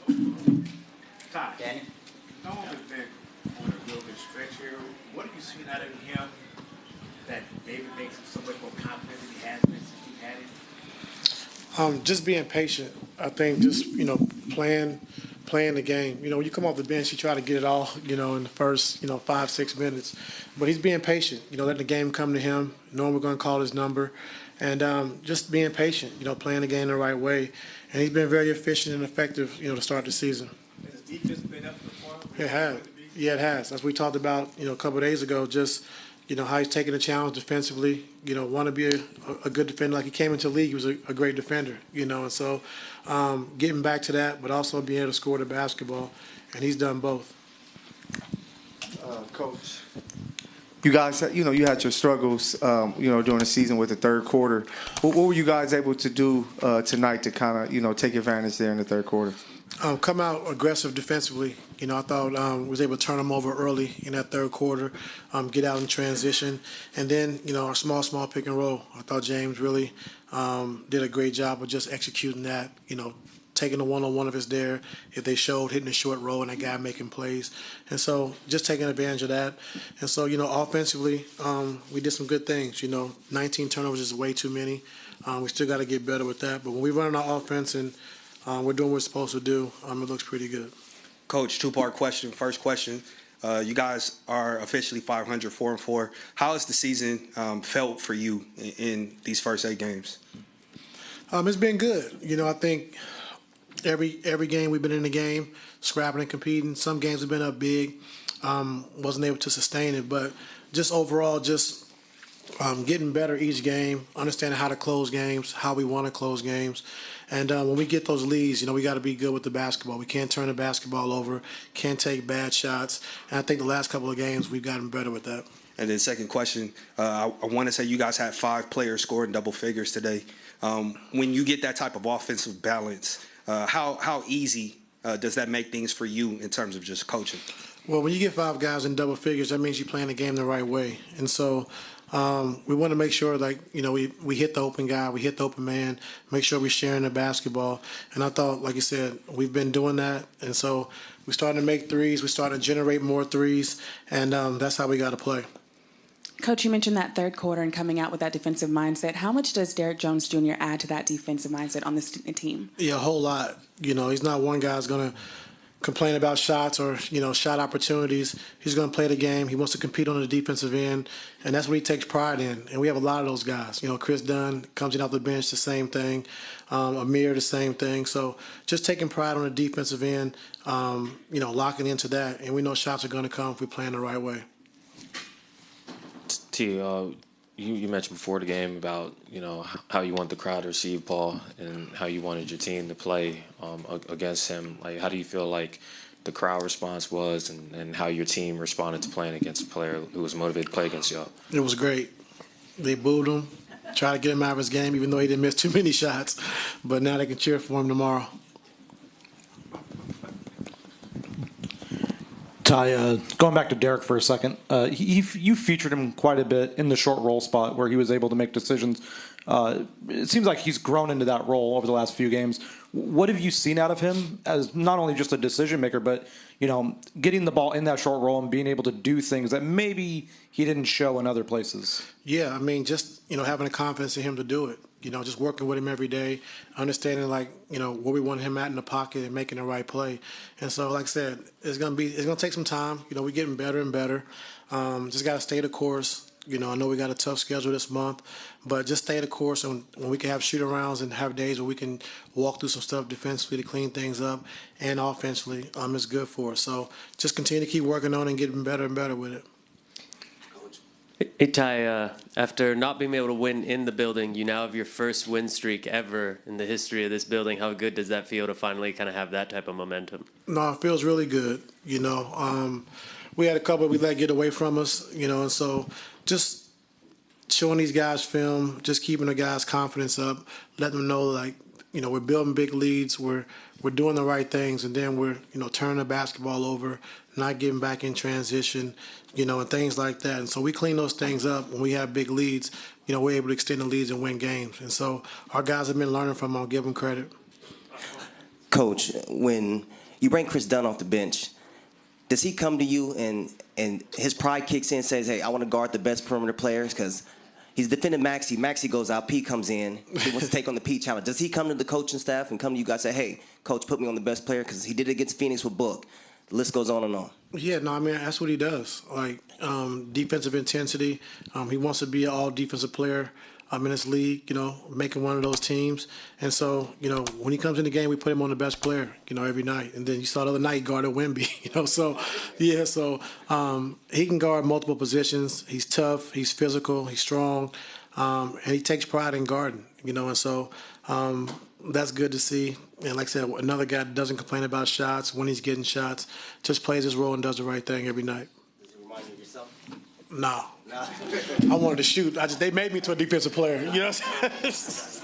Todd, Daniel? Stone has been on a real good stretch here. What have you seen out of him that maybe makes him so much more confident than he has been since he had it? Just being patient. I think just playing the game. When you come off the bench, you try to get it all in the first 5-6 minutes. But he's being patient. Letting the game come to him, knowing we're going to call his number, and just being patient. Playing the game the right way. And he's been very efficient and effective. To start the season. Has his defense been up before? It has. Yeah, it has. As we talked about, a couple of days ago, just how he's taking the challenge defensively. Want to be a good defender. Like he came into the league, he was a great defender. And so getting back to that, but also being able to score the basketball, and he's done both. Coach, you guys, you had your struggles, during the season with the third quarter. What were you guys able to do tonight to kind of, take advantage there in the third quarter? Come out aggressive defensively. I thought was able to turn them over early in that third quarter, get out in transition, and then our small pick and roll. I thought James really did a great job of just executing that. Taking the one-on-one if it's there, if they showed, hitting the short roll, and that guy making plays. And so just taking advantage of that. And so, offensively, we did some good things. 19 turnovers is way too many. We still got to get better with that. But when we run our offense and we're doing what we're supposed to do, it looks pretty good. Coach, two-part question. First question, you guys are officially 500, 4-4. How has the season felt for you in these first 8 games? It's been good. I think every game we've been in the game, scrapping and competing. Some games have been up big, wasn't able to sustain it. But just overall, just getting better each game, understanding how to close games, how we want to close games. And when we get those leads, we got to be good with the basketball. We can't turn the basketball over, can't take bad shots. And I think the last couple of games we've gotten better with that. And then second question, I want to say you guys had 5 players scoring double figures today. When you get that type of offensive balance, how easy does that make things for you in terms of just coaching? Well, when you get 5 guys in double figures, that means you're playing the game the right way. And so we want to make sure, we hit the open guy, we hit the open man, make sure we're sharing the basketball. And I thought, like you said, we've been doing that. And so we started to make threes, we started to generate more threes, and that's how we got to play. Coach, you mentioned that third quarter and coming out with that defensive mindset. How much does Derrick Jones Jr. add to that defensive mindset on this team? Yeah, a whole lot. He's not one guy who's going to complain about shots or, shot opportunities. He's going to play the game. He wants to compete on the defensive end, and that's what he takes pride in. And we have a lot of those guys. Chris Dunn comes in off the bench, the same thing. Amir, the same thing. So just taking pride on the defensive end, locking into that. And we know shots are going to come if we play in the right way. You mentioned before the game about how you want the crowd to receive Paul and how you wanted your team to play against him. Like, how do you feel like the crowd response was, and how your team responded to playing against a player who was motivated to play against y'all? It was great. They booed him, tried to get him out of his game, even though he didn't miss too many shots. But now they can cheer for him tomorrow. Ty, going back to Derrick for a second, you featured him quite a bit in the short roll spot where he was able to make decisions. It seems like he's grown into that role over the last few games. What have you seen out of him as not only just a decision maker, but getting the ball in that short roll and being able to do things that maybe he didn't show in other places? Yeah, just having the confidence in him to do it. Just working with him every day, understanding where we want him at in the pocket and making the right play. And so, like I said, it's gonna take some time. We're getting better and better. Just gotta stay the course. I know we got a tough schedule this month, but just stay the course. And when we can have shoot-arounds and have days where we can walk through some stuff defensively to clean things up and offensively, it's good for us. So just continue to keep working on it and getting better and better with it. Hey, Ty, after not being able to win in the building, you now have your first win streak ever in the history of this building. How good does that feel to finally kind of have that type of momentum? No, it feels really good. We had a couple we let get away from us, and so just showing these guys film, just keeping the guys' confidence up, letting them know, we're building big leads, we're doing the right things, and then we're, turning the basketball over, not getting back in transition, and things like that. And so we clean those things up when we have big leads. We're able to extend the leads and win games. And so our guys have been learning from them. I'll give them credit. Coach, when you bring Chris Dunn off the bench, does he come to you and his pride kicks in and says, hey, I want to guard the best perimeter players? Because he's defending Maxey. Maxey goes out. Pete comes in. He wants to take on the Pete challenge. Does he come to the coaching staff and come to you guys and say, hey, Coach, put me on the best player? Because he did it against Phoenix with Book. The list goes on and on. Yeah, no, I mean, that's what he does. Like, defensive intensity. He wants to be an all-defensive player in this league, making one of those teams. And so, when he comes in the game, we put him on the best player, every night. And then you saw the other night he guarded Wemby, So he can guard multiple positions. He's tough. He's physical. He's strong. And he takes pride in guarding, and so that's good to see. And like I said, another guy that doesn't complain about shots when he's getting shots, just plays his role and does the right thing every night. Does it remind you of yourself? No. I wanted to shoot. They made me to a defensive player. You know what I'm saying?